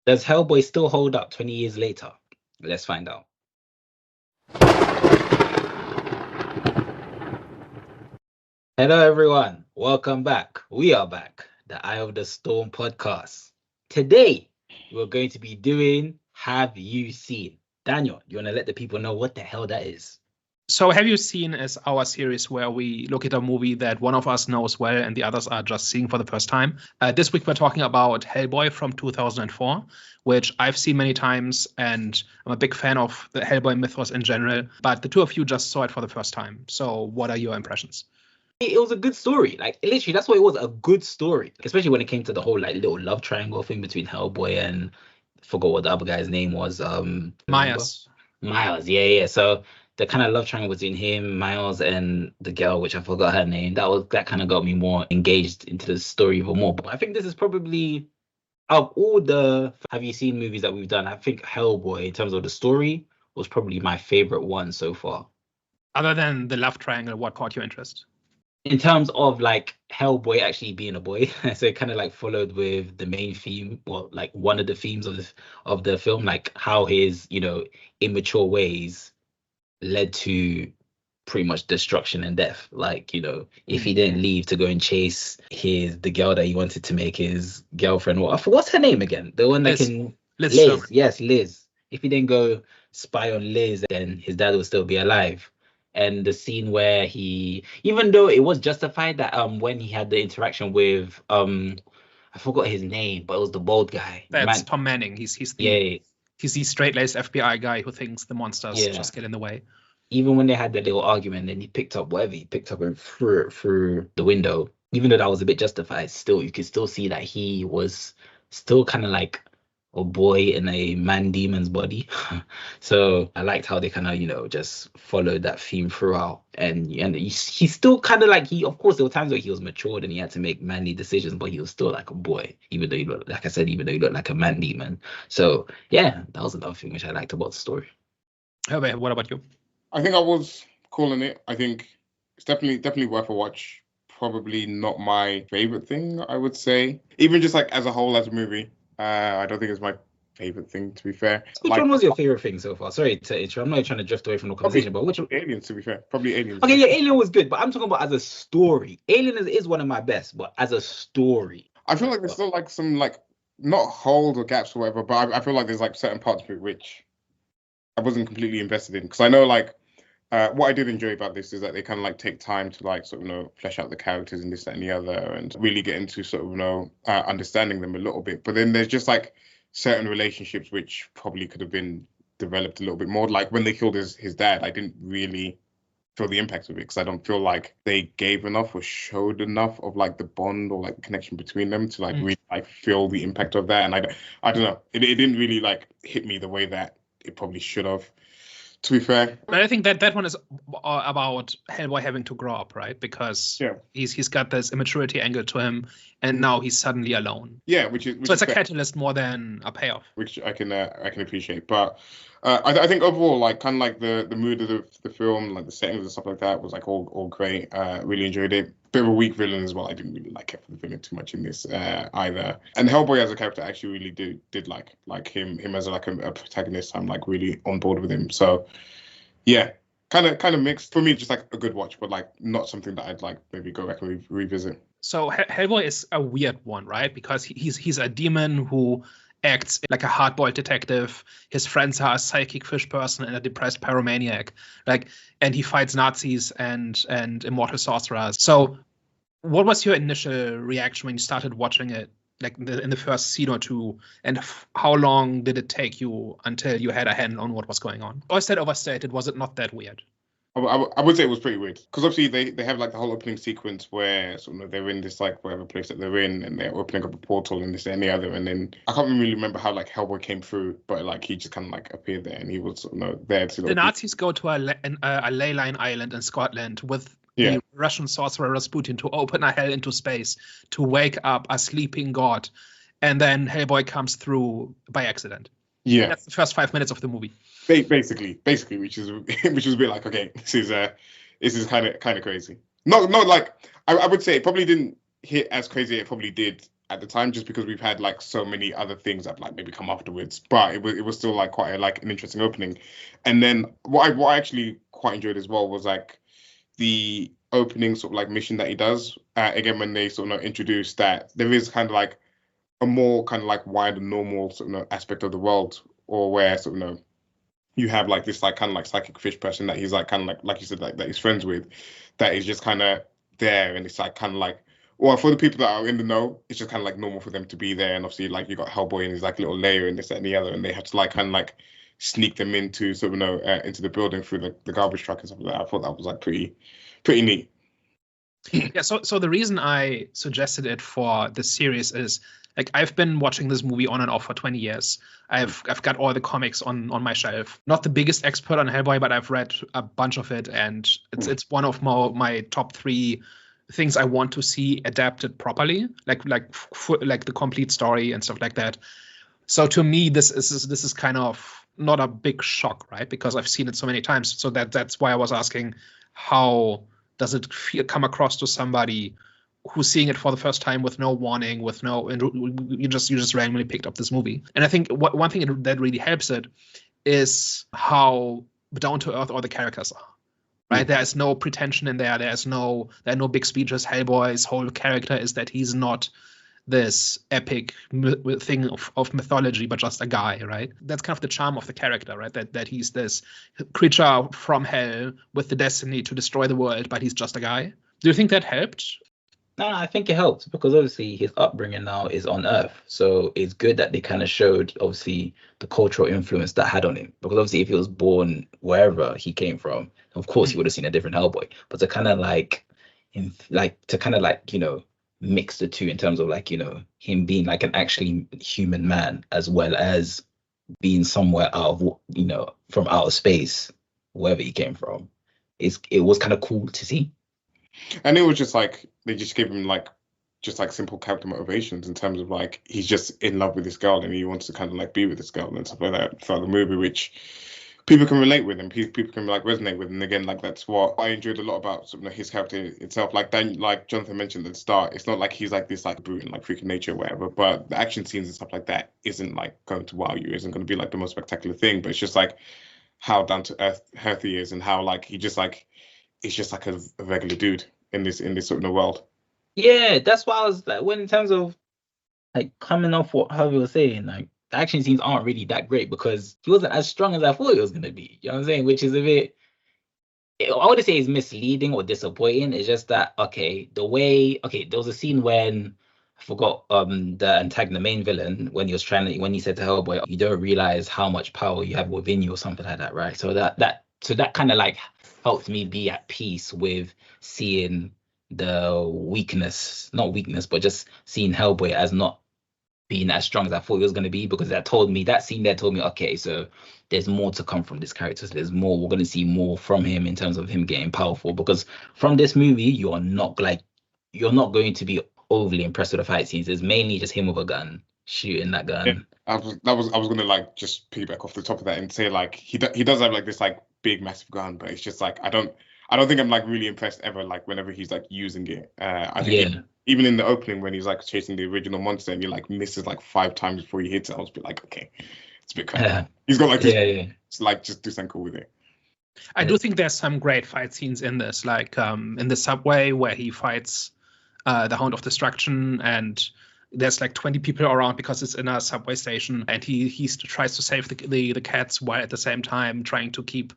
Does Hellboy still hold up 20 years later? Let's find out. Hello, everyone. Welcome back. We are back, the Eye of the Storm podcast. Today, we're going to be doing Have You Seen? Daniel, you want to let the people know what the hell that is? So Have You Seen is our series where we look at a movie that one of us knows well and the others are just seeing for the first time. This week we're talking about Hellboy from 2004, which I've seen many times, and I'm a big fan of the Hellboy mythos in general, but the two of you just saw it for the first time. So what are your impressions? It was a good story. Like, literally, that's what it was, a good story. Especially when it came to the whole, like, little love triangle thing between Hellboy and, I forgot what the other guy's name was. Remember? Myers. Miles, yeah. So the kind of love triangle between him, Miles, and the girl, which I forgot her name, that kind of got me more engaged into the story even more. But I think this is probably, of all the Have You Seen movies that we've done, I think Hellboy, in terms of the story, was probably my favorite one so far. Other than the love triangle, what caught your interest? In terms of like Hellboy actually being a boy, so it kind of like followed with the main theme, well, like one of the themes of the film, like how his immature ways led to pretty much destruction and death. Like, if he didn't leave to go and chase the girl that he wanted to make his girlfriend, what's her name again? The one that Liz. can Liz Liz. Sherman. Yes, Liz. If he didn't go spy on Liz, then his dad would still be alive. And the scene where he, even though it was justified that when he had the interaction with I forgot his name, but it was the bald guy. That's Tom Manning. He's the straight-laced FBI guy who thinks the monsters just get in the way. Even when they had the little argument, then he picked up whatever he picked up and threw it through the window. Even though that was a bit justified, still you could still see that he was still kind of like a boy in a man demon's body. So I liked how they kind of just followed that theme throughout. And he's still kind of like, of course there were times where he was matured and he had to make manly decisions, but he was still like a boy, even though he looked like a man demon. So yeah, that was another thing which I liked about the story. Okay, what about you? I think I was calling it. I think it's definitely worth a watch. Probably not my favorite thing, I would say. Even just like as a whole, as a movie, I don't think it's my favorite thing, to be fair. Which one was your favorite thing so far? Sorry to interrupt. I'm not trying to drift away from the conversation, but which one? Aliens, to be fair. Probably Aliens. Okay, yeah, Alien was good, but I'm talking about as a story. Alien is one of my best, but as a story. I feel like there's still like some like not holes or gaps or whatever, but I feel like there's like certain parts of it which I wasn't completely invested in. Because I know like what I did enjoy about this is that they kind of like take time to like sort of flesh out the characters and this, that, and the other, and really get into sort of understanding them a little bit. But then there's just like certain relationships which probably could have been developed a little bit more. Like when they killed his dad, I didn't really feel the impact of it because I don't feel like they gave enough or showed enough of like the bond or like the connection between them to like really like feel the impact of that. And I don't know, it didn't really like hit me the way that it probably should have, to be fair. But I think that one is about Hellboy having to grow up, right? Because he's got this immaturity angle to him, and now he's suddenly alone. Yeah, which is so it's a catalyst more than a payoff, which I can appreciate. But I think overall, like kind of like the mood of the film, like the settings and stuff like that, was like all great. Really enjoyed it. Bit of a weak villain as well. I didn't really like it for the villain too much in this either. And Hellboy as a character, I actually really did like him as like a protagonist. I'm like really on board with him. So yeah, kind of mixed for me. Just like a good watch, but like not something that I'd like maybe go back and revisit. So Hellboy is a weird one, right? Because he's a demon who acts like a hard-boiled detective. His friends are a psychic fish person and a depressed pyromaniac. And he fights Nazis and immortal sorcerers. So what was your initial reaction when you started watching it, like in the first scene or two? And how long did it take you until you had a handle on what was going on? Or is that overstated? Was it not that weird? I would say it was pretty weird because obviously they have like the whole opening sequence where sort of they're in this like whatever place that they're in and they're opening up a portal and this and the other, and then I can't really remember how like Hellboy came through, but like he just kind of like appeared there and he was there to. The Nazis go to a ley line island in Scotland with the Russian sorcerer Rasputin to open a hell into space to wake up a sleeping god, and then Hellboy comes through by accident. Yeah, that's the first 5 minutes of the movie. Basically, which is a bit like, okay, this is kind of crazy. Not like I would say it probably didn't hit as crazy as it probably did at the time, just because we've had like so many other things that like maybe come afterwards. But it was still like quite like an interesting opening. And then what I actually quite enjoyed as well was like the opening sort of like mission that he does. Again, when they sort of introduce that there is kind of like a more kind of like wider normal sort of aspect of the world, or where sort of you have like this like kind of like psychic fish person that he's like kind of like you said, like that he's friends with, that is just kind of there, and it's like kind of like, well, for the people that are in the know, it's just kind of like normal for them to be there. And obviously like you got Hellboy and his like little layer and this that, and the other, and they have to like kind of like sneak them into sort of into the building through the garbage truck and stuff like that. I thought that was like pretty neat. Yeah, so the reason I suggested it for the series is, like, I've been watching this movie on and off for 20 years. I've got all the comics on my shelf. Not the biggest expert on Hellboy, but I've read a bunch of it, and it's one of my top 3 things I want to see adapted properly, like the complete story and stuff like that. So to me, this is kind of not a big shock, right? Because I've seen it so many times. So that's why I was asking, how does it come across to somebody who's seeing it for the first time with no warning, and you just randomly picked up this movie? And I think one thing that really helps it is how down to earth all the characters are. Right, there is no pretension in there. There are no big speeches. Hellboy's whole character is that he's not this epic thing of mythology, but just a guy, right? That's kind of the charm of the character, right? That he's this creature from hell with the destiny to destroy the world, but he's just a guy. Do you think that helped? No, I think it helps because obviously his upbringing now is on Earth. So it's good that they kind of showed obviously the cultural influence that had on him. Because obviously if he was born wherever he came from, of course he would have seen a different Hellboy. But to kind of like mix the two in terms of like, him being like an actually human man, as well as being somewhere out of, from outer space, wherever he came from. It was kind of cool to see. And it was just like they just gave him like just like simple character motivations in terms of like he's just in love with this girl and he wants to kind of like be with this girl and stuff like that throughout the movie, which people can relate with and people can like resonate with. And again, like that's what I enjoyed a lot about sort of his character itself. Like Jonathan mentioned at the start, it's not like he's like this like brute and like freaking nature or whatever, but the action scenes and stuff like that isn't like going to wow you, isn't going to be like the most spectacular thing, but it's just like how down to earth he is and how like he just like it's just like a regular dude in this sort of world. Yeah, that's why I was like, when in terms of like coming off what Harvey was saying, like the action scenes aren't really that great because he wasn't as strong as I thought he was gonna be. You know what I'm saying? Which is a bit, I wouldn't say it's misleading or disappointing. It's just that there was a scene when I forgot the main villain, when he said to Hellboy, you don't realize how much power you have within you or something like that, right? So that kind of like helped me be at peace with seeing the not weakness, but just seeing Hellboy as not being as strong as I thought he was going to be, because that scene there told me, okay, so there's more to come from this character. So there's more, we're going to see more from him in terms of him getting powerful, because from this movie, you're not going to be overly impressed with the fight scenes. It's mainly just him with a gun, shooting that gun. Yeah, I was going to like just piggyback off the top of that and say like he does have like this like big massive gun, but it's just like I don't think I'm like really impressed ever like whenever he's like using it. I think even in the opening when he's like chasing the original monster and he like misses like 5 times before he hits it, I was a bit like, okay, it's a bit crazy. He's got like it's like just do something cool with it. I do think there's some great fight scenes in this, like in the subway where he fights the Hound of Destruction, and there's like 20 people around because it's in a subway station, and he tries to save the cats while at the same time trying to keep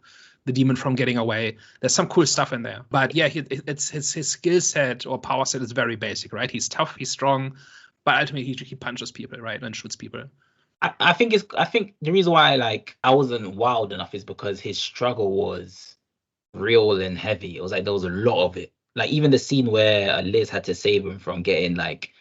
the demon from getting away. There's some cool stuff in there, but yeah, it's his skill set or power set is very basic, right? He's tough, he's strong, but ultimately he punches people, right, and shoots people. I think the reason why like I wasn't wild enough is because his struggle was real and heavy. It was like there was a lot of it. Like even the scene where Liz had to save him from getting like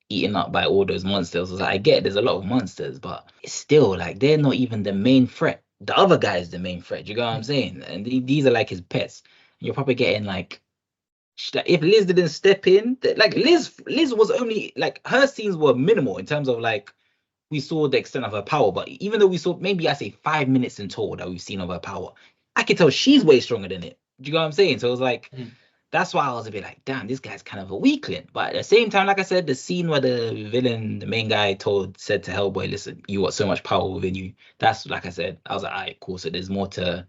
eaten up by all those monsters. I was like, I get there's a lot of monsters, but it's still like they're not even the main threat. The other guy is the main threat. You know what I'm saying? And these are like his pets. You're probably getting like, if Liz didn't step in, like Liz was only like, her scenes were minimal in terms of like we saw the extent of her power. But even though we saw maybe I say 5 minutes in total that we've seen of her power, I can tell she's way stronger than it. Do you know what I'm saying? So it was like that's why I was a bit like, damn, this guy's kind of a weakling. But at the same time, like I said, the scene where the villain, the main guy, said to Hellboy, "Listen, you got so much power within you." That's like I said, I was like, all right, cool. So there's more to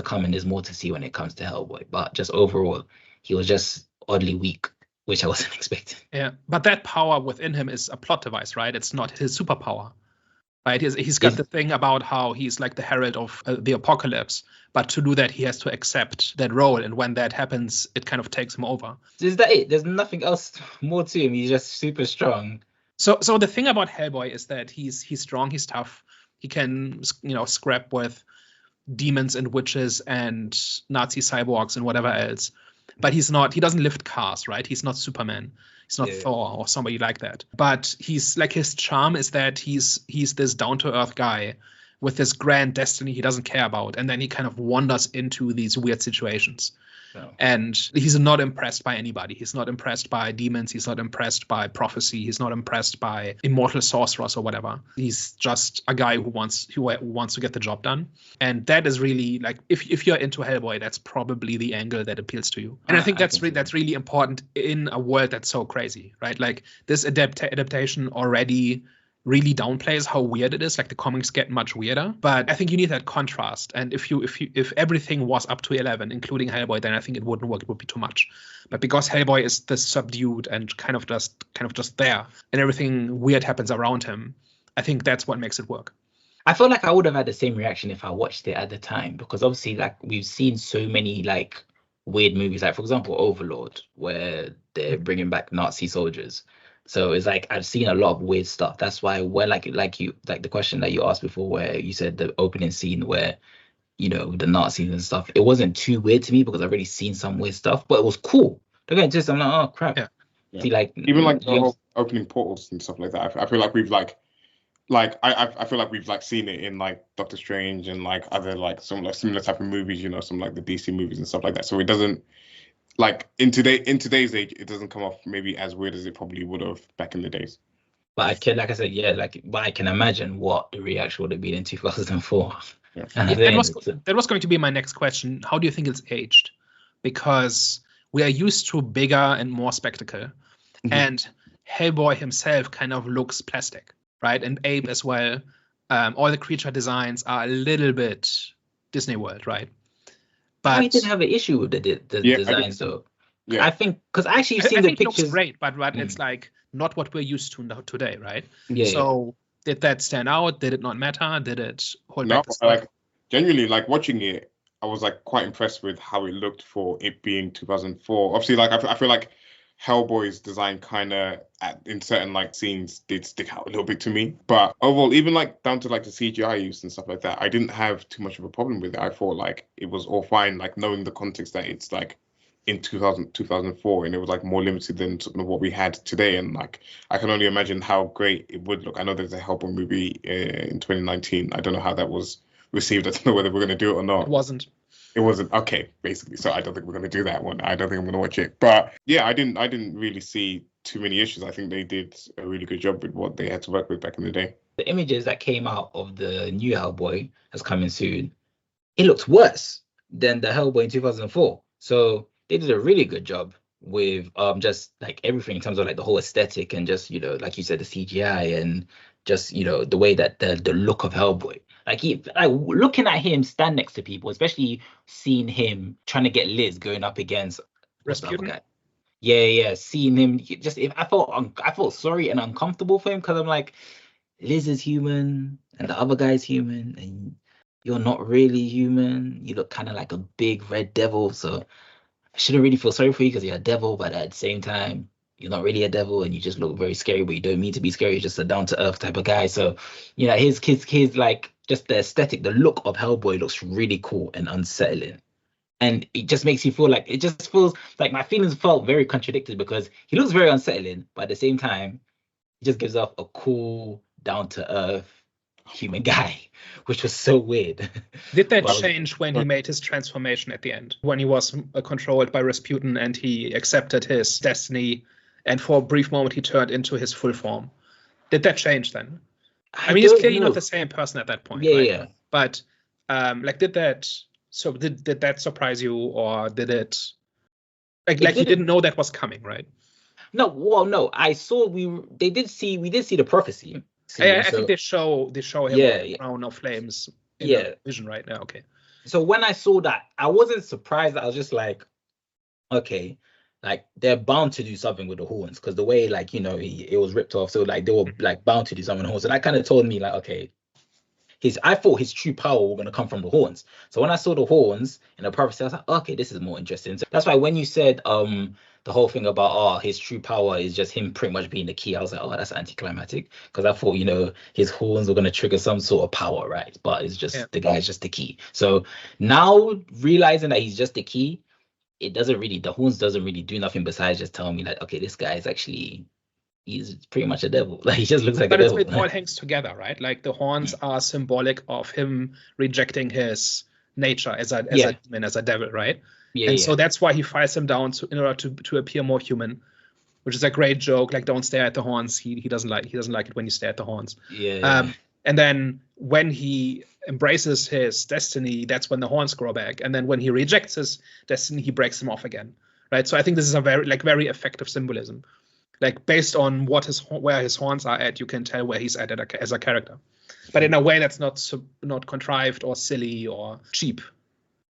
come, and there's more to see when it comes to Hellboy. But just overall, he was just oddly weak, which I wasn't expecting. Yeah, but that power within him is a plot device, right? It's not his superpower. Right, he's got the thing about how he's like the herald of the apocalypse, but to do that he has to accept that role, and when that happens, it kind of takes him over. Is that it? There's nothing else more to him. He's just super strong. So the thing about Hellboy is that he's strong, he's tough, he can scrap with demons and witches and Nazi cyborgs and whatever else, but he doesn't lift cars, right? He's not Superman. He's not Thor or somebody like that. But he's like, his charm is that he's this down-to-earth guy with this grand destiny he doesn't care about. And then he kind of wanders into these weird situations. Oh. And he's not impressed by anybody. He's not impressed by demons. He's not impressed by prophecy. He's not impressed by immortal sorcerers or whatever. He's just a guy who wants to get the job done. And that is really like, if you're into Hellboy, that's probably the angle that appeals to you. And I think that's really important in a world that's so crazy, right? Like this adaptation already really downplays how weird it is. Like the comics get much weirder, but I think you need that contrast. And if everything was up to 11, including Hellboy, then I think it wouldn't work. It would be too much. But because Hellboy is this subdued and kind of just there, and everything weird happens around him, I think that's what makes it work. I feel like I would have had the same reaction if I watched it at the time, because obviously, like, we've seen so many like weird movies, like for example Overlord, where they're bringing back Nazi soldiers. So it's like I've seen a lot of weird stuff. That's why when like the question that you asked before, where you said the opening scene where the Nazis and stuff, it wasn't too weird to me because I've already seen some weird stuff, but it was cool. I'm like, oh crap. Yeah. See, like even like the whole opening portals and stuff like that. I feel like we've I feel like we've like seen it in like Doctor Strange and like other like some like similar type of movies, some like the DC movies and stuff like that. So it doesn't. Like in today's age, it doesn't come off maybe as weird as it probably would have back in the days. But I can, like I said, but I can imagine what the reaction would have been in 2004. Yeah. That was going to be my next question. How do you think it's aged? Because we are used to bigger and more spectacle, and Hellboy himself kind of looks plastic, right? And Abe as well. All the creature designs are a little bit Disney World, right? But I didn't have an issue with the designs though. Yeah. I think because actually you've seen the pictures. It looks great, but it's like not what we're used to now today, right? Yeah. So did that stand out? Did it not matter? Did it hold back the story? Like genuinely, like watching it, I was like quite impressed with how it looked for it being 2004. Obviously, like I feel like Hellboy's design kind of in certain like scenes did stick out a little bit to me, but overall, even like down to like the CGI use and stuff like that, I didn't have too much of a problem with it. I thought like it was all fine, like knowing the context that it's like in 2004 and it was like more limited than sort of what we had today, and like I can only imagine how great it would look. I know there's a Hellboy movie in 2019. I don't know how that was received. I don't know whether we're going to do it or not. It wasn't okay, basically. So I don't think we're going to do that one. I don't think I'm going to watch it. But yeah, I didn't really see too many issues. I think they did a really good job with what they had to work with back in the day. The images that came out of the new Hellboy that's coming soon, it looked worse than the Hellboy in 2004. So they did a really good job with just like everything in terms of like the whole aesthetic and just like you said, the CGI and just the way that the look of Hellboy. Like looking at him stand next to people, especially seeing him trying to get Liz going up against Rasputin. Yeah. Seeing him, I felt sorry and uncomfortable for him because I'm like, Liz is human and the other guy's human and you're not really human. You look kind of like a big red devil, so I shouldn't really feel sorry for you because you're a devil, but at the same time, you're not really a devil and you just look very scary, but you don't mean to be scary. You're just a down to earth type of guy. So, his like just the aesthetic, the look of Hellboy looks really cool and unsettling. And it just makes you feel like, it just feels like my feelings felt very contradicted because he looks very unsettling, but at the same time, he just gives off a cool, down to earth human guy, which was so weird. Did that change when he made his transformation at the end? When he was controlled by Rasputin and he accepted his destiny and for a brief moment he turned into his full form. Did that change then? I mean, he's clearly not the same person at that point. Yeah, right? yeah. But did that surprise you, or did it? Like you didn't know that was coming, right? No, well, no. We did see the prophecy. I think they show him on the crown of flames in the vision right now. Okay. So when I saw that, I wasn't surprised. I was just like, okay, like they're bound to do something with the horns because the way, like, it was ripped off. So like they were like bound to do something with the horns. And that kind of told me like, okay, I thought his true power were gonna come from the horns. So when I saw the horns in the prophecy, I was like, okay, this is more interesting. So that's why when you said the whole thing about his true power is just him pretty much being the key, I was like, oh, that's anticlimactic. Because I thought, his horns were gonna trigger some sort of power, right? But it's just the guy's just the key. So now realizing that he's just the key, the horns doesn't really do nothing besides just tell me like, okay, this guy is actually he's pretty much a devil. Like he just looks like a devil. But it all hangs together, right? Like the horns are symbolic of him rejecting his nature as a demon, as a devil, right? So that's why he fights him down in order to appear more human, which is a great joke. Like, don't stare at the horns. He doesn't like it when you stare at the horns. And then when he embraces his destiny, that's when the horns grow back. And then when he rejects his destiny, he breaks them off again, right? So I think this is a very effective symbolism. Like based on where his horns are at, you can tell where he's at as a character, but in a way that's not contrived or silly or cheap.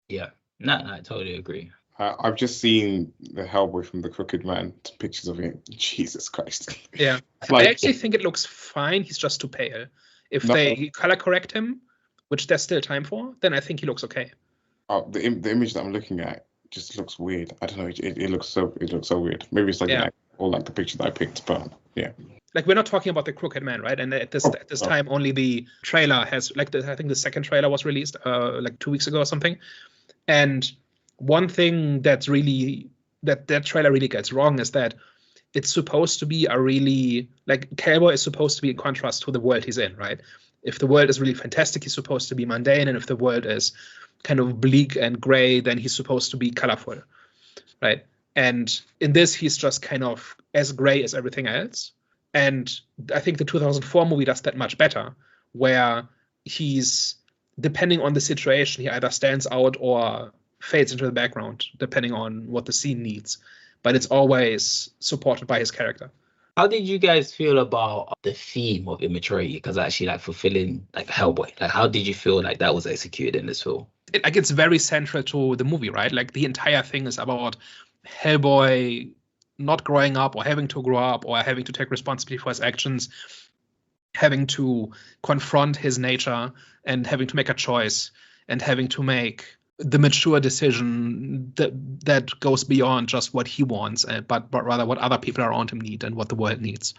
Yeah, no, I totally agree. I've just seen the Hellboy from the Crooked Man, pictures of him. Jesus Christ. Yeah, I actually think it looks fine. He's just too pale. If they color correct him, which there's still time for, then I think he looks okay. Oh, the image that I'm looking at just looks weird. I don't know. It looks so weird. Maybe it's like or like the picture that I picked, but yeah. Like we're not talking about the Crooked Man, right? And at this time, only the trailer has I think the second trailer was released like 2 weeks ago or something. And one thing that's really that trailer really gets wrong is that it's supposed to be a really like Hellboy is supposed to be in contrast to the world he's in, right? If the world is really fantastic, he's supposed to be mundane, and if the world is kind of bleak and gray, then he's supposed to be colorful, right? And in this, he's just kind of as gray as everything else. And I think the 2004 movie does that much better, where he's, depending on the situation, he either stands out or fades into the background, depending on what the scene needs. But it's always supported by his character. How did you guys feel about the theme of immaturity? Because actually, like fulfilling like Hellboy, like how did you feel like that was executed in this film? It's very central to the movie, right? Like the entire thing is about Hellboy not growing up or having to grow up or having to take responsibility for his actions, having to confront his nature and having to make a choice and having to make the mature decision that goes beyond just what he wants, but rather what other people around him need and what the world needs.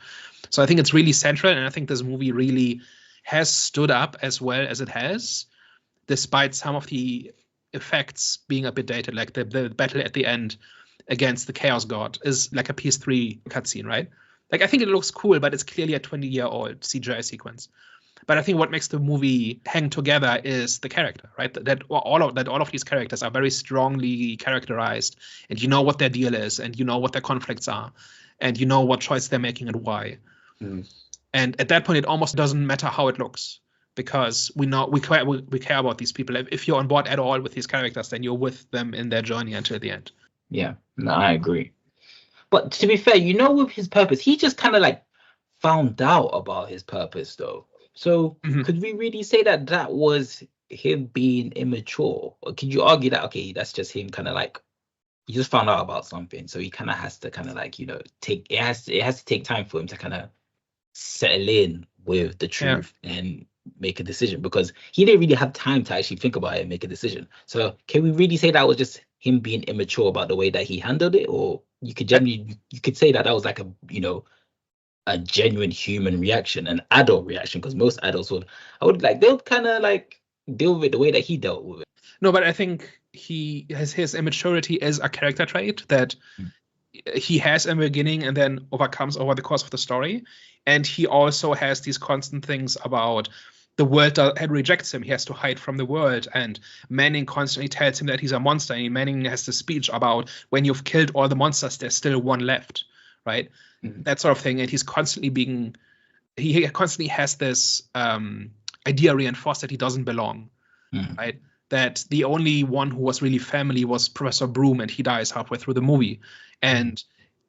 So I think it's really central, and I think this movie really has stood up as well as it has, despite some of the effects being a bit dated, like the battle at the end against the Chaos God is like a PS3 cutscene, right? Like I think it looks cool, but it's clearly a 20-year-old CGI sequence. But I think what makes the movie hang together is the character, right? That all of these characters are very strongly characterized, and you know what their deal is, and you know what their conflicts are, and you know what choice they're making and why. And at that point, it almost doesn't matter how it looks, because we care about these people. If you're on board at all with these characters, then you're with them in their journey until the end. Yeah, no, I agree. But to be fair, with his purpose, he just kind of like found out about his purpose, though. So could we really say that was him being immature? Or could you argue that, okay, that's just him kind of like, he just found out about something, so he kind of has to kind of like, it has to take time for him to kind of settle in with the truth and make a decision, because he didn't really have time to actually think about it and make a decision. So can we really say that was just him being immature about the way that he handled it? Or you could say that was like a genuine human reaction, an adult reaction, because most adults they'll kind of like deal with it the way that he dealt with it. No, but I think his immaturity is a character trait that he has in the beginning and then overcomes over the course of the story. And he also has these constant things about the world that rejects him. He has to hide from the world. And Manning constantly tells him that he's a monster. And Manning has this speech about when you've killed all the monsters, there's still one left, right? That sort of thing. And he's constantly he constantly has this idea reinforced that he doesn't belong, right? that the only one who was really family was Professor Broom, and he dies halfway through the movie. And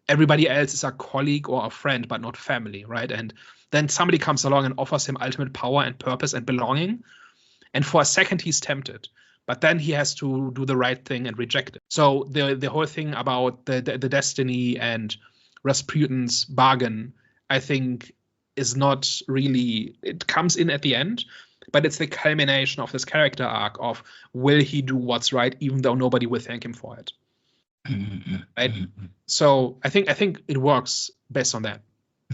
everybody else is a colleague or a friend, but not family, right? And then somebody comes along and offers him ultimate power and purpose and belonging. And for a second, he's tempted. But then he has to do the right thing and reject it. So the whole thing about the destiny and Rasputin's bargain, I think, is not really, it comes in at the end, but it's the culmination of this character arc of, will he do what's right even though nobody will thank him for it? Right? So I think it works based on that.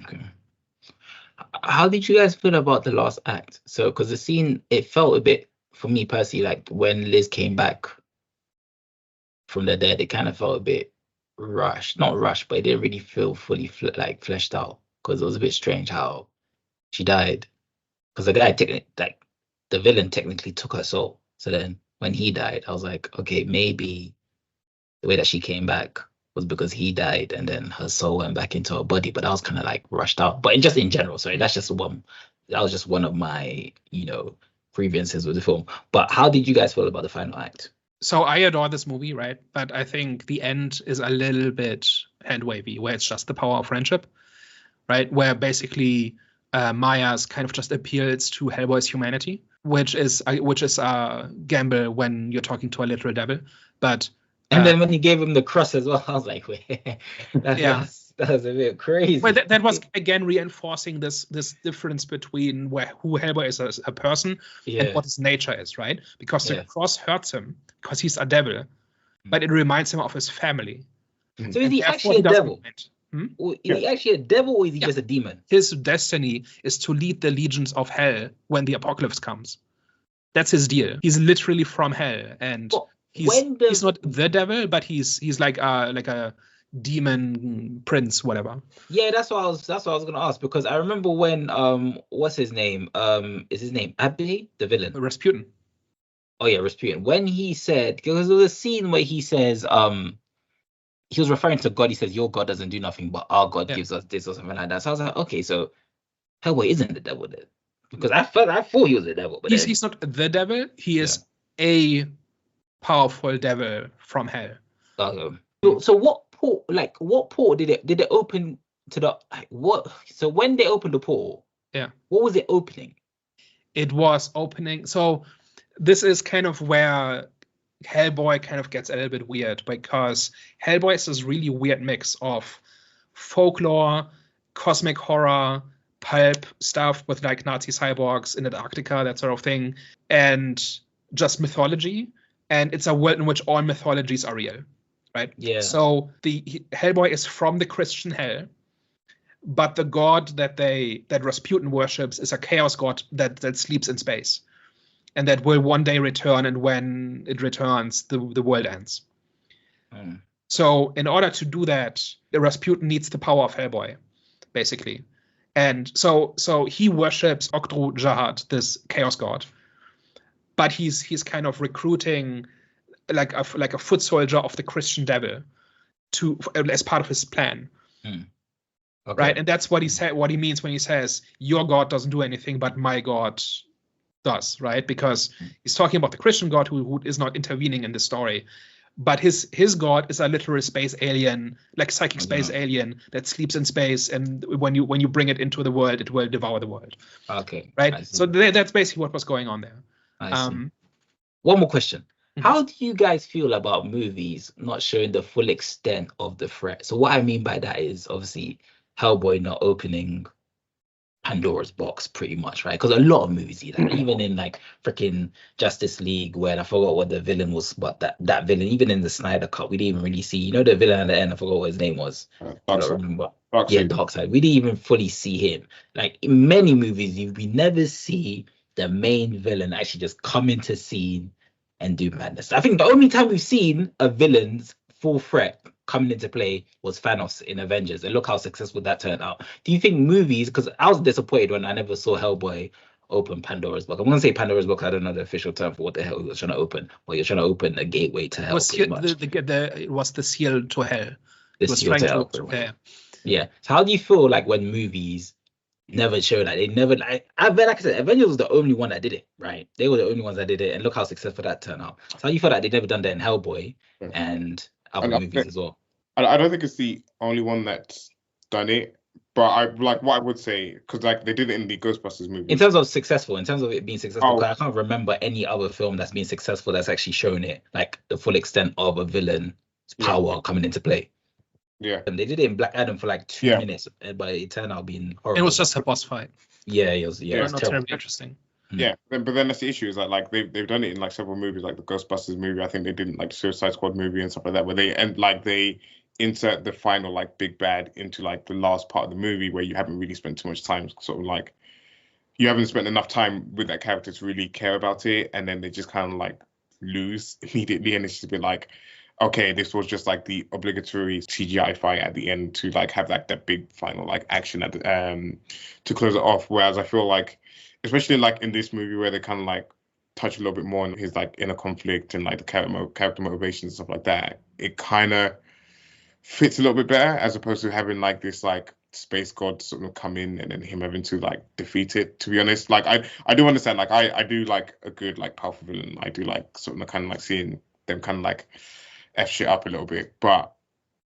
Okay. How did you guys feel about the last act? So, because the scene, it felt a bit, for me personally, like when Liz came back from the dead, it kind of felt a bit rushed. Not rushed, but it didn't really feel fully fleshed out, because it was a bit strange how she died. Because the guy, like the villain, technically took her soul. So then when he died, I was like, okay, maybe the way that she came back was because he died and then her soul went back into her body, but that was kind of like rushed out. But just in general, sorry, that was just one of my, grievances with the film. But how did you guys feel about the final act? So I adore this movie, right? But I think the end is a little bit hand-wavy, where it's just the power of friendship, right? Where basically Maya's kind of just appeals to Hellboy's humanity, which is a gamble when you're talking to a literal devil. But and then when he gave him the cross as well, I was like, wait, that was a bit crazy. Well, that was again reinforcing this difference between who Hellboy is as a person and what his nature is, right? Because the cross hurts him because he's a devil, but it reminds him of his family. So is he actually a devil? Is he actually a devil, or is he just a demon? His destiny is to lead the legions of hell when the apocalypse comes. That's his deal. He's literally from hell, and he's not the devil, but he's like a demon prince, whatever. Yeah, that's what I was gonna ask, because I remember when what's his name? Is his name Abbey, the villain? Rasputin. Oh yeah, Rasputin. When he said, because there was a scene where he says he was referring to God, he says, your God doesn't do nothing, but our God gives us this or something like that. So I was like, okay, so Hellboy isn't the devil then. Because I thought he was the devil. But he's not the devil, he is a powerful devil from hell. So what portal did it open to the what? So when they opened the portal, what was it opening? It was opening. So this is kind of where Hellboy kind of gets a little bit weird, because Hellboy is this really weird mix of folklore, cosmic horror, pulp stuff with like Nazi cyborgs in Antarctica, that sort of thing, and just mythology. And it's a world in which all mythologies are real, right? Yeah. So Hellboy is from the Christian hell, but the god that Rasputin worships is a chaos god that sleeps in space, and that will one day return, and when it returns, the world ends. So in order to do that, Rasputin needs the power of Hellboy, basically. And so he worships Octo Jahad, this chaos god, but he's kind of recruiting like a foot soldier of the Christian devil as part of his plan. Okay. Right? And that's what he means when he says, your God doesn't do anything, but my God does, right? Because he's talking about the Christian God who is not intervening in the story. But his God is a literal space alien, like psychic space alien that sleeps in space, and when you bring it into the world, it will devour the world. Okay. Right? So that's basically what was going on there. I see. One more question. How do you guys feel about movies not showing the full extent of the threat? So what I mean by that is obviously Hellboy not opening Pandora's box pretty much, right? Because a lot of movies do that, even in like freaking Justice League, where I forgot what the villain was, but that villain, even in the Snyder Cut, we didn't even really see, the villain at the end, I forgot what his name was. I don't remember. Darkseid. We didn't even fully see him. Like in many movies, we never see the main villain actually just come into scene and do madness. I think the only time we've seen a villain's full threat coming into play was Thanos in Avengers, and look how successful that turned out. Do you think movies, because I was disappointed when I never saw Hellboy open Pandora's box. I'm going to say Pandora's box, I don't know the official term for what the hell he was trying to open, but you're trying to open a gateway to hell. It was the seal to hell. The seal to hell. Yeah. So how do you feel like when movies never showed that. They never like I said, Avengers was the only one that did it, right? They were the only ones that did it, and look how successful that turned out. So you feel like they've never done that in Hellboy Yeah. and other And I, movies as well. I don't think it's the only one that's done it, but I like what I would say because like they did it in the Ghostbusters movie. In terms of successful, in terms of it being successful, Oh, 'cause I can't remember any other film that's been successful that's actually shown it, like the full extent of a villain's power coming into play. yeah. And they did it in Black Adam for like 2 minutes, but it turned out being horrible. It was just a boss fight. Yeah, it was. Yeah, it was not terrible. terribly interesting. Yeah, but then that's the issue is that like they've done it in like several movies, like the Ghostbusters movie. I think they did like the Suicide Squad movie and stuff like that, where they insert the final like big bad into like the last part of the movie where you haven't really spent too much time, sort of like you haven't spent enough time with that character to really care about it, and then they just kind of like lose immediately, and it's just a bit like, okay, this was just like the obligatory CGI fight at the end to like have like that big final like action at the, to close it off. Whereas I feel like, especially like in this movie where they kind of like touch a little bit more on his like inner conflict and like the character motivations and stuff like that, it kind of fits a little bit better as opposed to having like this like space god sort of come in and then him having to like defeat it. To be honest, like I do understand, like I do like a good like powerful villain. I do like sort of kind of like seeing them kind of like F shit up a little bit, but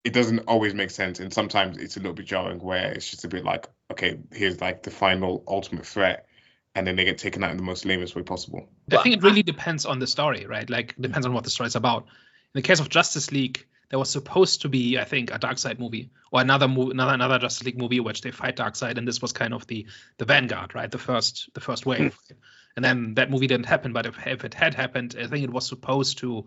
it doesn't always make sense, and sometimes it's a little bit jarring where it's just a bit like, okay, here's like the final ultimate threat, and then they get taken out in the most lamest way possible. I think it really depends on the story, right? Like, it depends on what the story is about. In the case of Justice League, there was supposed to be, I think, a Darkseid movie or another Justice League movie which they fight Darkseid, and this was kind of the vanguard, right? The first wave. And then that movie didn't happen, but if it had happened, I think it was supposed to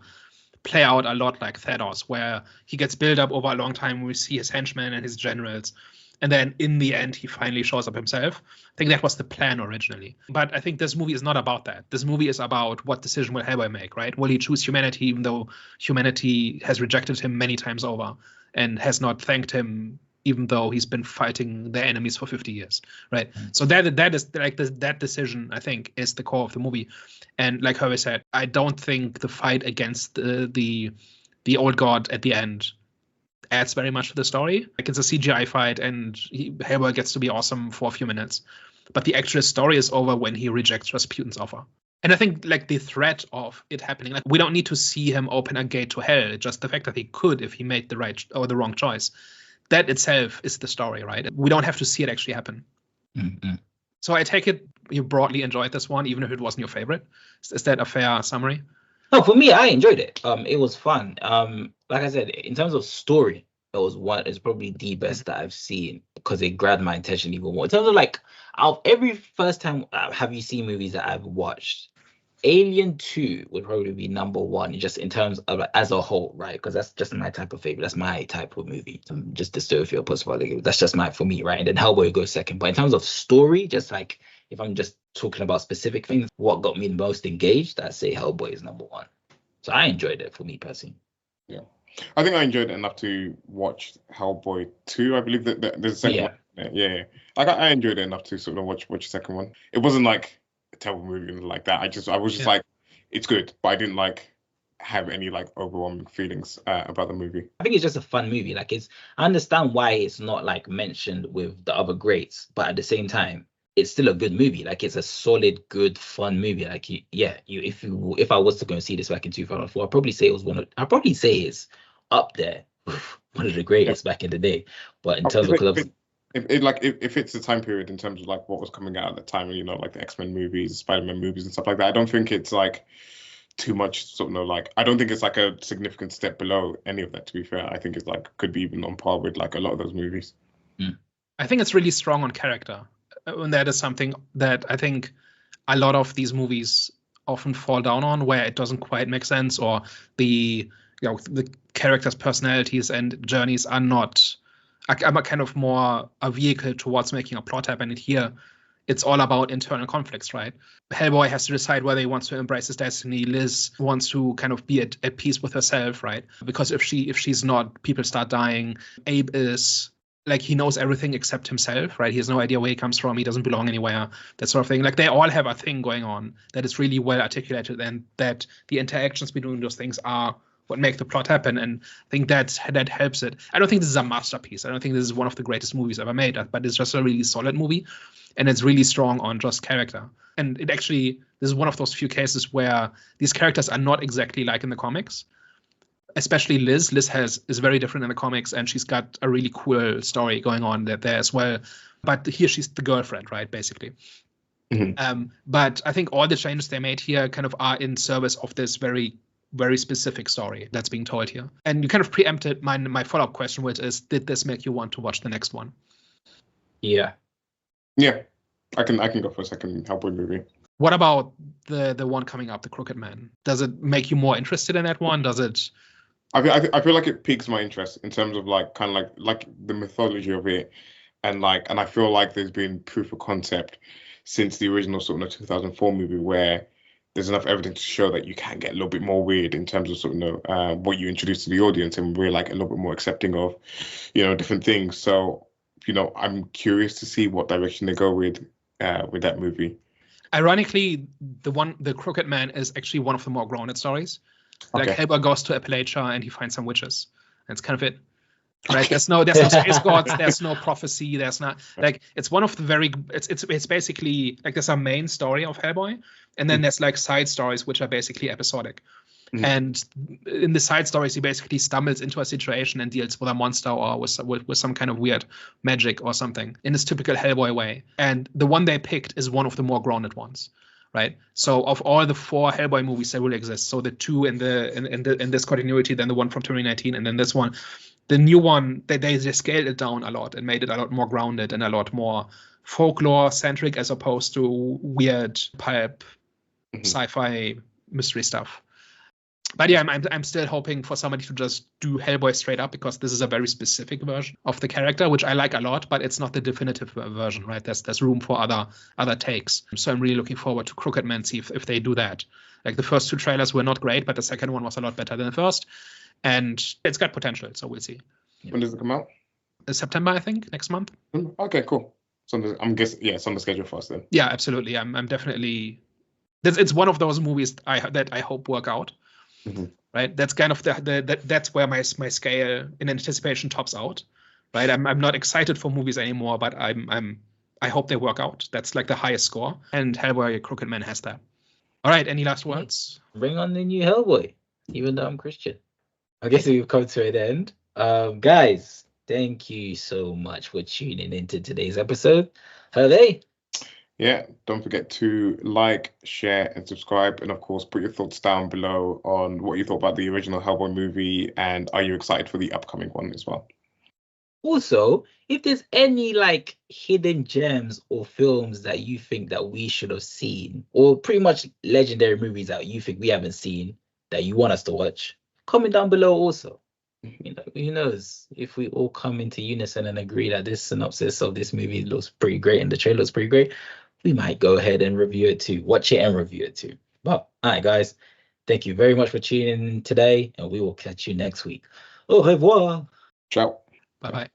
play out a lot like Thanos, where he gets built up over a long time. We see his henchmen and his generals, and then in the end, he finally shows up himself. I think that was the plan originally. But I think this movie is not about that. This movie is about what decision will Hellboy make, right? Will he choose humanity, even though humanity has rejected him many times over and has not thanked him, even though he's been fighting their enemies for 50 years, right? So that is like that decision, I think, is the core of the movie. And like Hervé said, I don't think the fight against the old god at the end adds very much to the story. Like, it's a CGI fight, and Hellboy gets to be awesome for a few minutes, but the actual story is over when he rejects Rasputin's offer. And I think like the threat of it happening, like, we don't need to see him open a gate to hell. Just the fact that he could if he made the right or the wrong choice. That itself is the story, right? We don't have to see it actually happen. Mm-hmm. So I take it you broadly enjoyed this one, even if it wasn't your favorite. Is that a fair summary? No, for me, I enjoyed it. It was fun. Like I said, in terms of story, it's probably the best that I've seen because it grabbed my attention even more. In terms of like, out of every first time have you seen movies that I've watched, Alien 2 would probably be number one, just in terms of like, as a whole, right? Because that's just my type of favorite. That's my type of movie. Just dystopia, post-apocalyptic. That's just for me, right? And then Hellboy goes second. But in terms of story, just like if I'm just talking about specific things, what got me the most engaged, I'd say Hellboy is number one. So I enjoyed it for me personally. Yeah, I think I enjoyed it enough to watch Hellboy 2. I believe that there's a second one. Yeah. Like I enjoyed it enough to sort of watch the second one. It wasn't like a terrible movie like that. I was just like, it's good, but I didn't like have any like overwhelming feelings about the movie. I think it's just a fun movie. Like I understand why it's not like mentioned with the other greats, but at the same time, it's still a good movie. Like, it's a solid, good, fun movie. Like, if I was to go and see this back in 2004, I'd probably say it's up there, one of the greatest back in the day. But in terms of if it's the time period in terms of like what was coming out at the time, you know, like the X-Men movies, Spider-Man movies, and stuff like that, I don't think it's like too much sort of like, I don't think it's like a significant step below any of that, to be fair. I think it's like could be even on par with like a lot of those movies. I think it's really strong on character. And that is something that I think a lot of these movies often fall down on, where it doesn't quite make sense, or the characters' personalities and journeys are not a kind of more a vehicle towards making a plot happen. And here, it's all about internal conflicts, right? Hellboy has to decide whether he wants to embrace his destiny. Liz wants to kind of be at peace with herself, right? Because if she's not, people start dying. Abe is like, he knows everything except himself, right? He has no idea where he comes from. He doesn't belong anywhere, that sort of thing. Like, they all have a thing going on that is really well articulated, and that the interactions between those things are make the plot happen, and I think that helps it. I don't think this is a masterpiece. I don't think this is one of the greatest movies ever made, but it's just a really solid movie, and it's really strong on just character. And it actually, this is one of those few cases where these characters are not exactly like in the comics. Especially Liz. Liz is very different in the comics, and she's got a really cool story going on there as well. But here she's the girlfriend, right, basically. Mhm. But I think all the changes they made here kind of are in service of this very, very specific story that's being told here. And you kind of preempted my follow-up question, which is, did this make you want to watch the next one? Yeah. Yeah, I can go for a second Hellboy movie. What about the one coming up, The Crooked Man? Does it make you more interested in that one? Does it? I feel like it piques my interest in terms of like kind of like the mythology of it, and I feel like there's been proof of concept since the original sort of 2004 movie, where there's enough evidence to show that you can get a little bit more weird in terms of sort of what you introduce to the audience, and we're like a little bit more accepting of different things. So I'm curious to see what direction they go with that movie. Ironically, The Crooked Man is actually one of the more grounded stories. Like Hellboy goes to Appalachia and he finds some witches. That's kind of it. Right? Okay. There's no space gods, there's no prophecy, there's not like it's one of the it's basically like there's a main story of Hellboy, and then there's like side stories which are basically episodic. And in the side stories, he basically stumbles into a situation and deals with a monster or with some kind of weird magic or something in this typical Hellboy way. And the one they picked is one of the more grounded ones, right? So of all the 4 Hellboy movies that will exist, so the 2 in this continuity, then the one from 2019, and then this one, the new one, they scaled it down a lot and made it a lot more grounded and a lot more folklore centric as opposed to weird pulp sci-fi mystery stuff. But yeah, I'm still hoping for somebody to just do Hellboy straight up, because this is a very specific version of the character, which I like a lot, but it's not the definitive version, right? There's room for other takes. So I'm really looking forward to Crooked Man, see if they do that. Like the first 2 trailers were not great, but the second one was a lot better than the first. And it's got potential, so we'll see. When does it come out? September, I think, next month. Okay, cool. So I'm guessing, it's on the schedule for us then. Yeah, absolutely. I'm definitely. It's one of those movies that I hope work out. Right, that's kind of that's where my scale in anticipation tops out. Right, I'm not excited for movies anymore, but I hope they work out. That's like the highest score, and Hellboy Crooked Man has that. All right, any last words? Bring on the new Hellboy, even though I'm Christian. I guess we've come to an end. Guys, thank you so much for tuning into today's episode. Hooray! Yeah, don't forget to like, share, and subscribe. And of course, put your thoughts down below on what you thought about the original Hellboy movie, and are you excited for the upcoming one as well? Also, if there's any like hidden gems or films that you think that we should have seen, or pretty much legendary movies that you think we haven't seen that you want us to watch, comment down below also. Who knows, if we all come into unison and agree that this synopsis of this movie looks pretty great and the trailer looks pretty great, we might go ahead and review it too. Watch it and review it too. But all right, guys, thank you very much for tuning in today, and we will catch you next week. Au revoir. Ciao. Bye-bye.